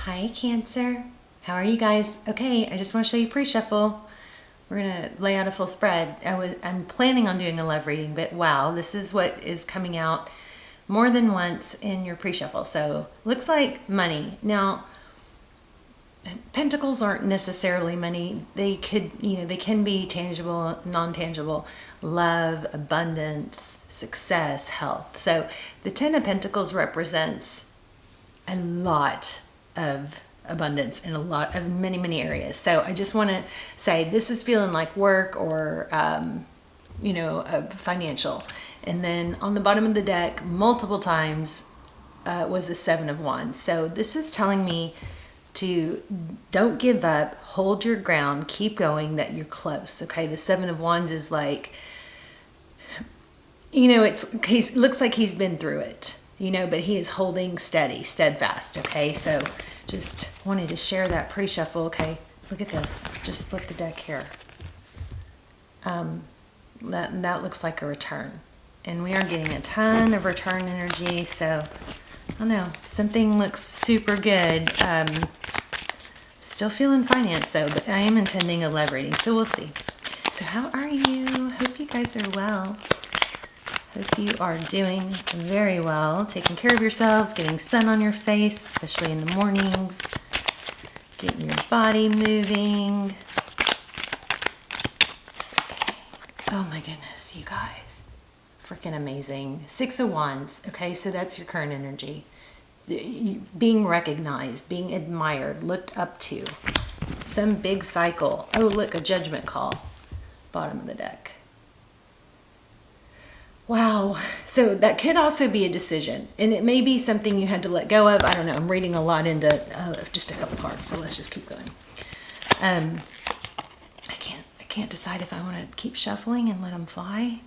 Hi, Cancer. How are you guys? Okay, I just want to show you pre-shuffle. We're gonna lay out a full spread. I'm planning on doing a love reading, but wow, this is what is coming out more than once in your pre-shuffle. So looks like money. Now, pentacles aren't necessarily money. They they can be tangible, non-tangible, love, abundance, success, health. So the Ten of Pentacles represents a lot of abundance in a lot of many areas. So I just want to say this is feeling like work or financial. And then on the bottom of the deck multiple times was the Seven of Wands. So this is telling me to don't give up, hold your ground, keep going, that you're close. Okay, the Seven of Wands is like, it looks like he's been through it, but he is holding steady, steadfast. Okay, so just wanted to share that pre-shuffle. Okay, look at this. Just split the deck here. That looks like a return, and we are getting a ton of return energy. So I don't know, something looks super good. Still feeling finance though, but I am intending a love reading, so we'll see. So how are you? Hope you guys are well. Hope you are doing very well, taking care of yourselves, getting sun on your face, especially in the mornings, getting your body moving. Okay. Oh my goodness, you guys. Freaking amazing. Six of Wands. Okay, so that's your current energy. Being recognized, being admired, looked up to. Some big cycle. Oh, look, a judgment call. Bottom of the deck. Wow. So that could also be a decision, and it may be something you had to let go of. I don't know. I'm reading a lot into just a couple cards, so let's just keep going. I can't decide if I want to keep shuffling and let them fly.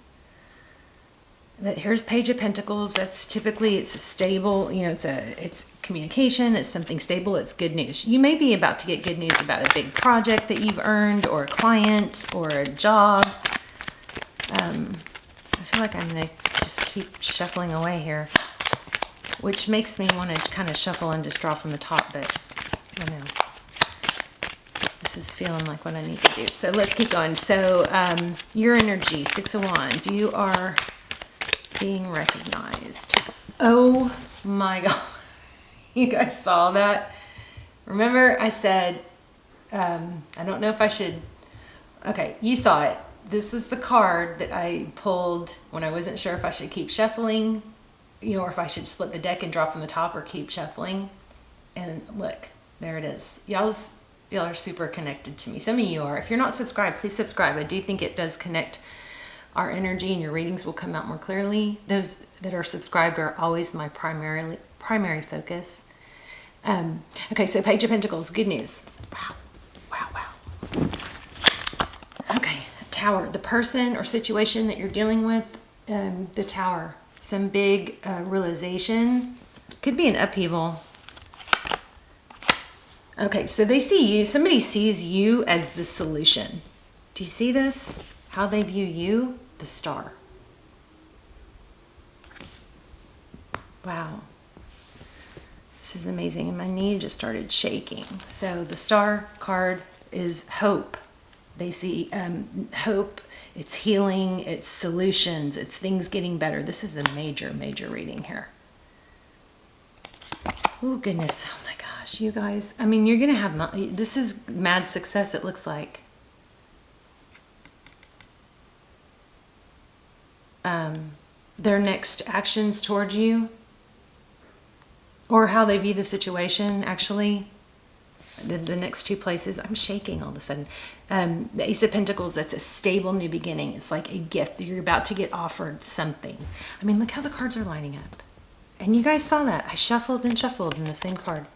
But here's Page of Pentacles. That's typically, it's a stable, it's communication. It's something stable. It's good news. You may be about to get good news about a big project that you've earned, or a client, or a job. I feel like I'm going to just keep shuffling away here, which makes me want to kind of shuffle and just draw from the top, but this is feeling like what I need to do. So let's keep going. So your energy, Six of Wands, you are being recognized. Oh my God. You guys saw that? Remember I said, I don't know if I should, okay, you saw it. This is the card that I pulled when I wasn't sure if I should keep shuffling, or if I should split the deck and draw from the top or keep shuffling. And look, there it is. Y'all are super connected to me. Some of you are. If you're not subscribed, please subscribe. I do think it does connect our energy, and your readings will come out more clearly. Those that are subscribed are always my primary focus. Okay, so Page of Pentacles, good news. Wow. Okay, Tower, the person or situation that you're dealing with, the Tower, some big realization. Could be an upheaval. Okay, so they see you, somebody sees you as the solution. Do you see this? How they view you? The Star. Wow. This is amazing. And my knee just started shaking. So the Star card is hope. They see hope. It's healing. It's solutions. It's things getting better. This is a major reading here. Oh, goodness. Oh, my gosh. You guys. I mean, you're going to have... This is mad success, it looks like. Their next actions towards you, or how they view the situation, actually. The next two places. I'm shaking all of a sudden. The Ace of Pentacles, that's a stable new beginning. It's like a gift. You're about to get offered something. I mean, look how the cards are lining up. And you guys saw that. I shuffled and shuffled in the same card.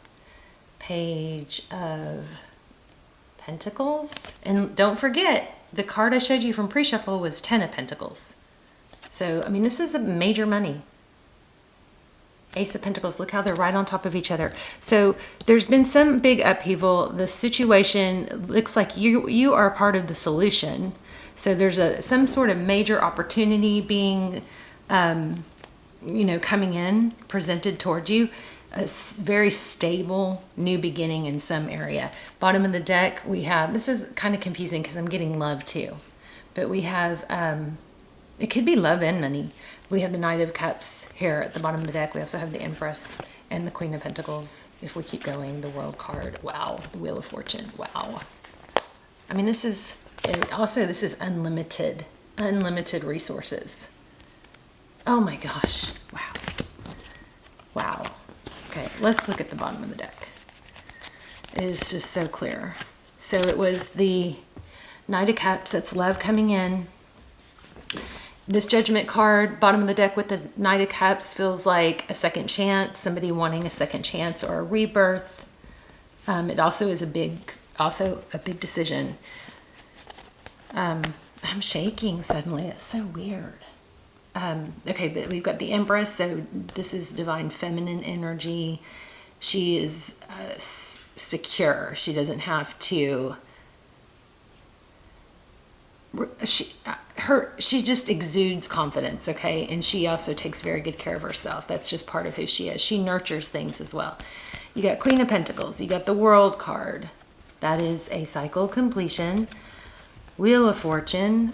Page of Pentacles. And don't forget, the card I showed you from pre-shuffle was Ten of Pentacles. So, I mean, this is a major money. Ace of Pentacles, look how they're right on top of each other. So there's been some big upheaval. The situation looks like you are part of the solution. So there's some sort of major opportunity being, coming in, presented towards you. very stable new beginning in some area. Bottom of the deck, we have, this is kind of confusing because I'm getting love too, but we have, it could be love and money. We have the Knight of Cups here at the bottom of the deck. We also have the Empress and the Queen of Pentacles. If we keep going, the World card. Wow. The Wheel of Fortune. Wow. I mean, this is unlimited resources. Oh my gosh. Wow. Wow. Okay, let's look at the bottom of the deck. It is just so clear. So it was the Knight of Cups. That's love coming in. This Judgment card, bottom of the deck with the Knight of Cups, feels like a second chance, somebody wanting a second chance or a rebirth. It also is a big decision. I'm shaking suddenly. It's so weird. Okay, but we've got the Empress, so this is divine feminine energy. She is secure. She doesn't have to. She just exudes confidence, okay? And she also takes very good care of herself. That's just part of who she is. She nurtures things as well. You got Queen of Pentacles. You got the World card. That is a cycle completion. Wheel of Fortune.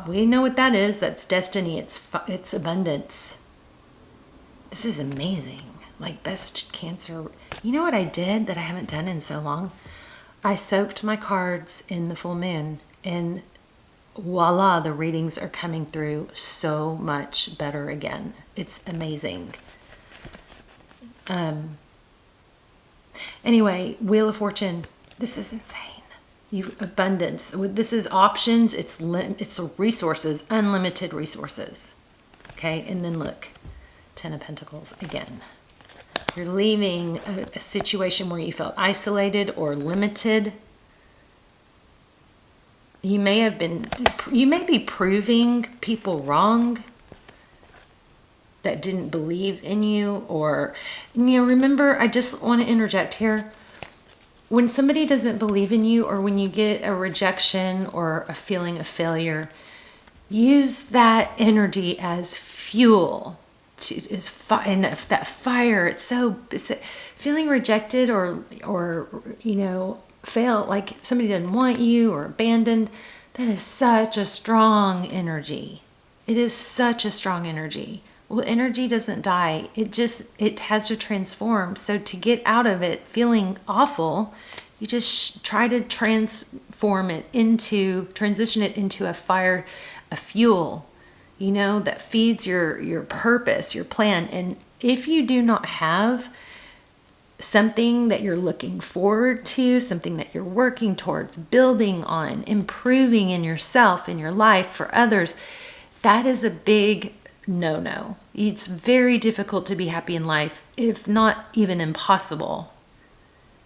We know what that is. That's destiny. It's abundance. This is amazing. Like best Cancer. You know what I did that I haven't done in so long? I soaked my cards in the full moon, and voila, the readings are coming through so much better again. It's amazing. Anyway, Wheel of Fortune. This is insane. Abundance. This is options. It's resources, unlimited resources. Okay, and then look, Ten of Pentacles again. You're leaving a situation where you felt isolated or limited. You may be proving people wrong that didn't believe in you, or, remember, I just want to interject here. When somebody doesn't believe in you, or when you get a rejection or a feeling of failure, use that energy as fuel. And that fire, it's feeling rejected or fail, like somebody didn't want you or abandoned. That is such a strong energy. It is such a strong energy. Well, energy doesn't die. It has to transform. So to get out of it feeling awful, you just try to transition it into a fire, a fuel, that feeds your purpose, your plan. And if you do not have something that you're looking forward to, something that you're working towards, building on, improving in yourself, in your life, for others, that is a big no. It's very difficult to be happy in life, if not even impossible.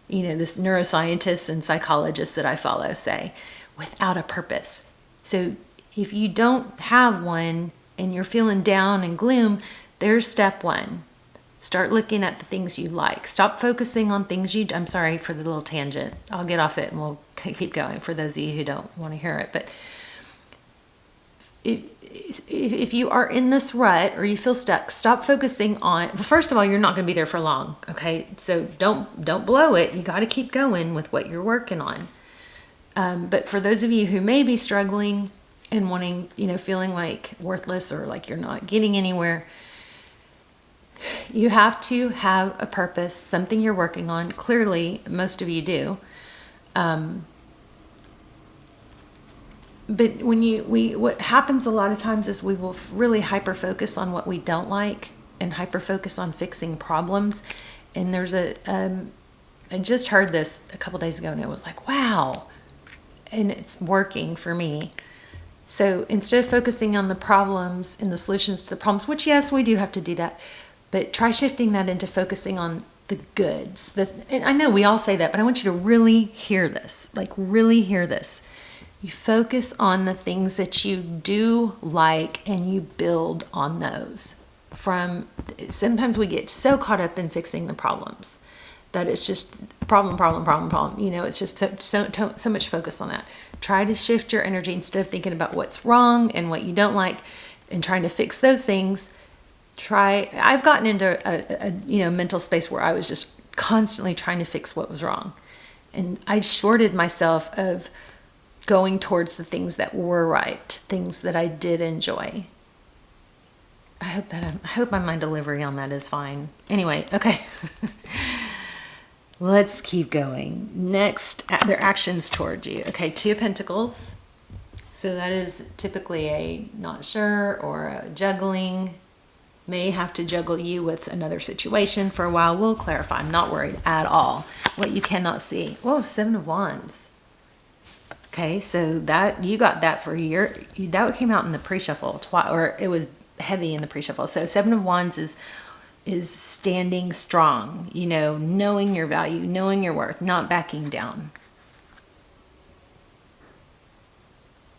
This neuroscientists and psychologists that I follow say, without a purpose. So if you don't have one and you're feeling down and gloom, there's step one. Start looking at the things you like. Stop focusing on things I'm sorry for the little tangent. I'll get off it and we'll keep going for those of you who don't want to hear it. But if you are in this rut or you feel stuck, stop focusing on, well, first of all, you're not going to be there for long. Okay. So don't blow it. You got to keep going with what you're working on. But for those of you who may be struggling and wanting, feeling like worthless or like you're not getting anywhere, you have to have a purpose, something you're working on. Clearly, most of you do. But what happens a lot of times is we will really hyper focus on what we don't like and hyper focus on fixing problems. And there's I just heard this a couple days ago and it was like, wow. And it's working for me. So instead of focusing on the problems and the solutions to the problems, which yes, we do have to do that, but try shifting that into focusing on the goods. And I know we all say that, but I want you to really hear this, really hear this. You focus on the things that you do like and you build on those. Sometimes we get so caught up in fixing the problems that it's just problem. It's just so much focus on that. Try to shift your energy instead of thinking about what's wrong and what you don't like and trying to fix those things. I've gotten into a mental space where I was just constantly trying to fix what was wrong. And I shorted myself of going towards the things that were right, things that I did enjoy. I hope my delivery on that is fine. Anyway, okay. Let's keep going. Next, their actions towards you. Okay, Two of Pentacles. So that is typically a not sure or a juggling. May have to juggle you with another situation for a while. We'll clarify. I'm not worried at all. What you cannot see. Whoa, Seven of Wands. Okay, so that you got that for that came out in the pre-shuffle, or it was heavy in the pre-shuffle. So Seven of Wands is standing strong, knowing your value, knowing your worth, not backing down.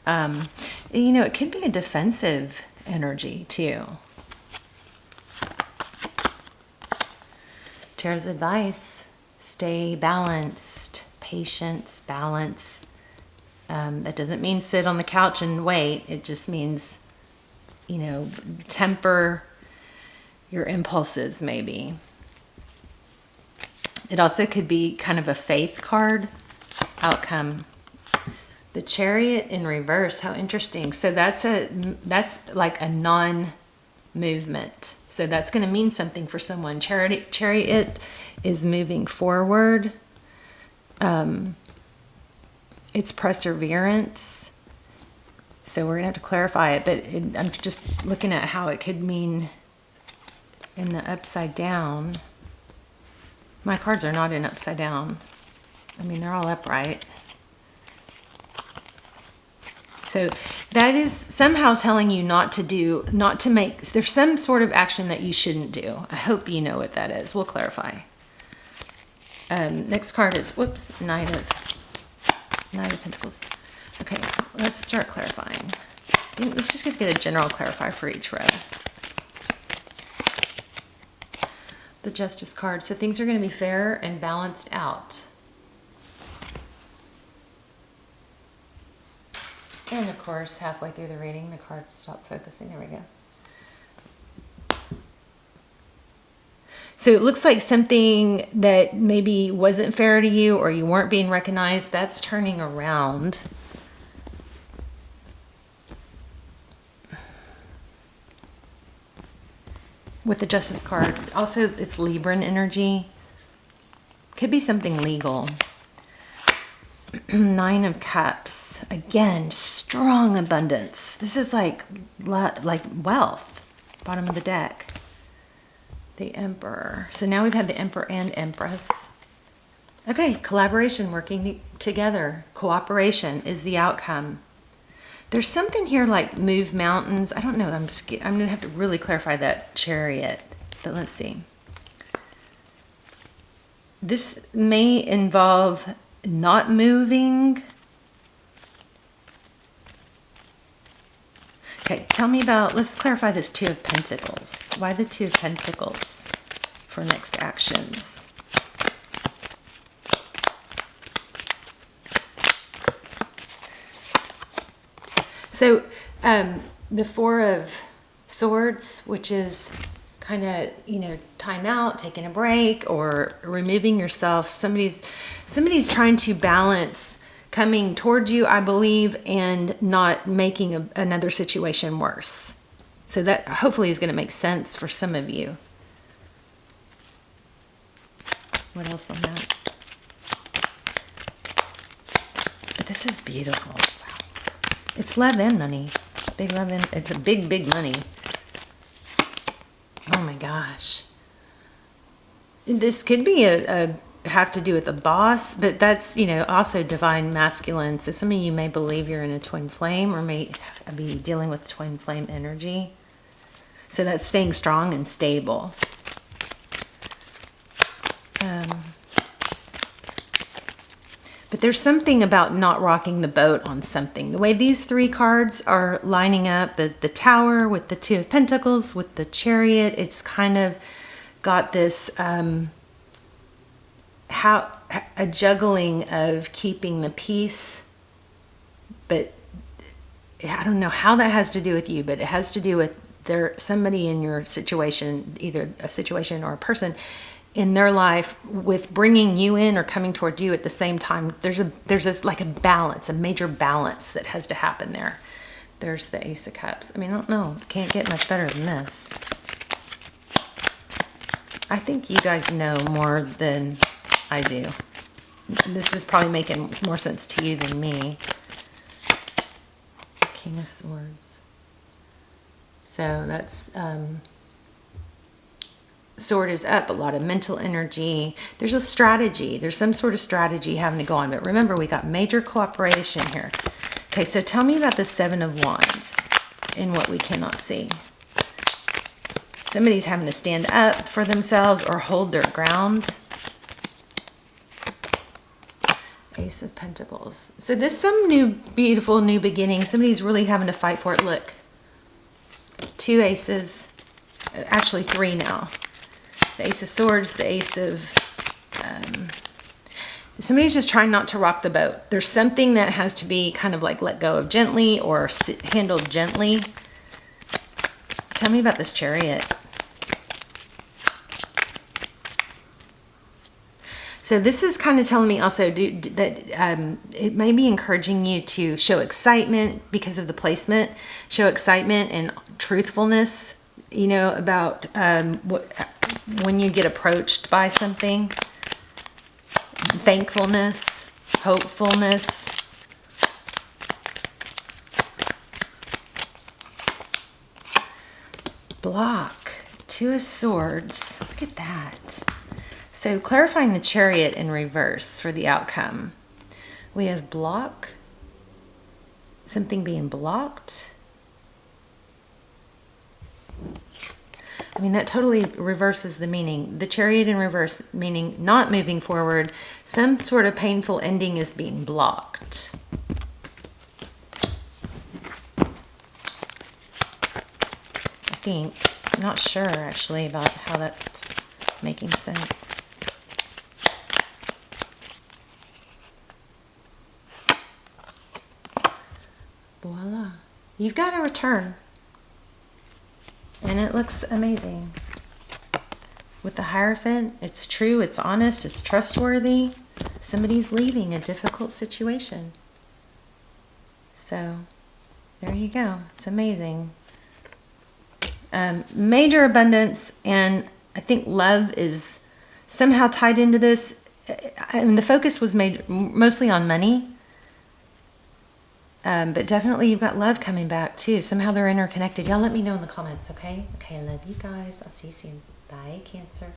It could be a defensive energy too. Tara's advice: stay balanced, patience, balance. That doesn't mean sit on the couch and wait. It just means, temper your impulses maybe. It also could be kind of a faith card outcome. The Chariot in reverse, how interesting. So that's like a non-movement. So that's going to mean something for someone. Chariot is moving forward. It's perseverance. So we're going to have to clarify it, but I'm just looking at how it could mean in the upside down. My cards are not in upside down. I mean, they're all upright. So that is somehow telling you not to make, there's some sort of action that you shouldn't do. I hope you know what that is. We'll clarify. Next card is, Nine of Pentacles. Okay, let's start clarifying. Let's just get a general clarifier for each row. The Justice card. So things are going to be fair and balanced out. And of course, halfway through the reading, the cards stop focusing. There we go. So it looks like something that maybe wasn't fair to you or you weren't being recognized, that's turning around. With the Justice card. Also, it's Libran energy. Could be something legal. Nine of Cups. Again, strong abundance. This is like wealth. Bottom of the deck. The Emperor. So now we've had the Emperor and Empress. Okay, collaboration, working together. Cooperation is the outcome. There's something here like move mountains. I don't know. I'm going to have to really clarify that Chariot. But let's see. This may involve not moving. Okay, tell me about, let's clarify this Two of Pentacles. Why the Two of Pentacles for next actions? So the Four of Swords, which is kind of, time out, taking a break, or removing yourself. Somebody's trying to balance coming towards you, I believe, and not making another situation worse. So that hopefully is going to make sense for some of you. What else on that? But this is beautiful. Wow. It's love and money. Big love and it's a big, big money. Oh my gosh. This could be have to do with a boss, but that's, also divine masculine. So some of you may believe you're in a twin flame or may be dealing with twin flame energy. So that's staying strong and stable. But there's something about not rocking the boat on something. The way these three cards are lining up, the Tower with the Two of Pentacles, with the Chariot, it's kind of got this a juggling of keeping the peace. But I don't know how that has to do with you, but it has to do with somebody in your situation, either a situation or a person in their life, with bringing you in or coming toward you at the same time. There's this like a balance, a major balance that has to happen there. There's the Ace of Cups. I mean, I don't know. Can't get much better than this. I think you guys know more than I do. This is probably making more sense to you than me. King of Swords. So that's sword is up, a lot of mental energy. There's a strategy. There's some sort of strategy having to go on. But remember, we got major cooperation here. Okay, so tell me about the Seven of Wands and what we cannot see. Somebody's having to stand up for themselves or hold their ground. Ace of Pentacles. So this is some new, beautiful new beginning. Somebody's really having to fight for it. Look, 2 aces, actually 3 now. The Ace of Swords, the Ace of... somebody's just trying not to rock the boat. There's something that has to be kind of like let go of gently or handled gently. Tell me about this Chariot. So this is kind of telling me also that it may be encouraging you to show excitement because of the placement. Show excitement and truthfulness, you know, about when you get approached by something. Thankfulness, hopefulness. Block. 2 of Swords. Look at that. So clarifying the Chariot in reverse for the outcome. We have block. Something being blocked. I mean, that totally reverses the meaning. The Chariot in reverse, meaning not moving forward. Some sort of painful ending is being blocked. I think. I'm not sure, actually, about how that's making sense. Voila. You've got a return. And it looks amazing. With the Hierophant, it's true, it's honest, it's trustworthy. Somebody's leaving a difficult situation. So, there you go. It's amazing. Major abundance, and I think love is somehow tied into this. I mean, the focus was made mostly on money. But definitely you've got love coming back too. Somehow they're interconnected. Y'all let me know in the comments, okay? Okay, I love you guys. I'll see you soon. Bye, Cancer.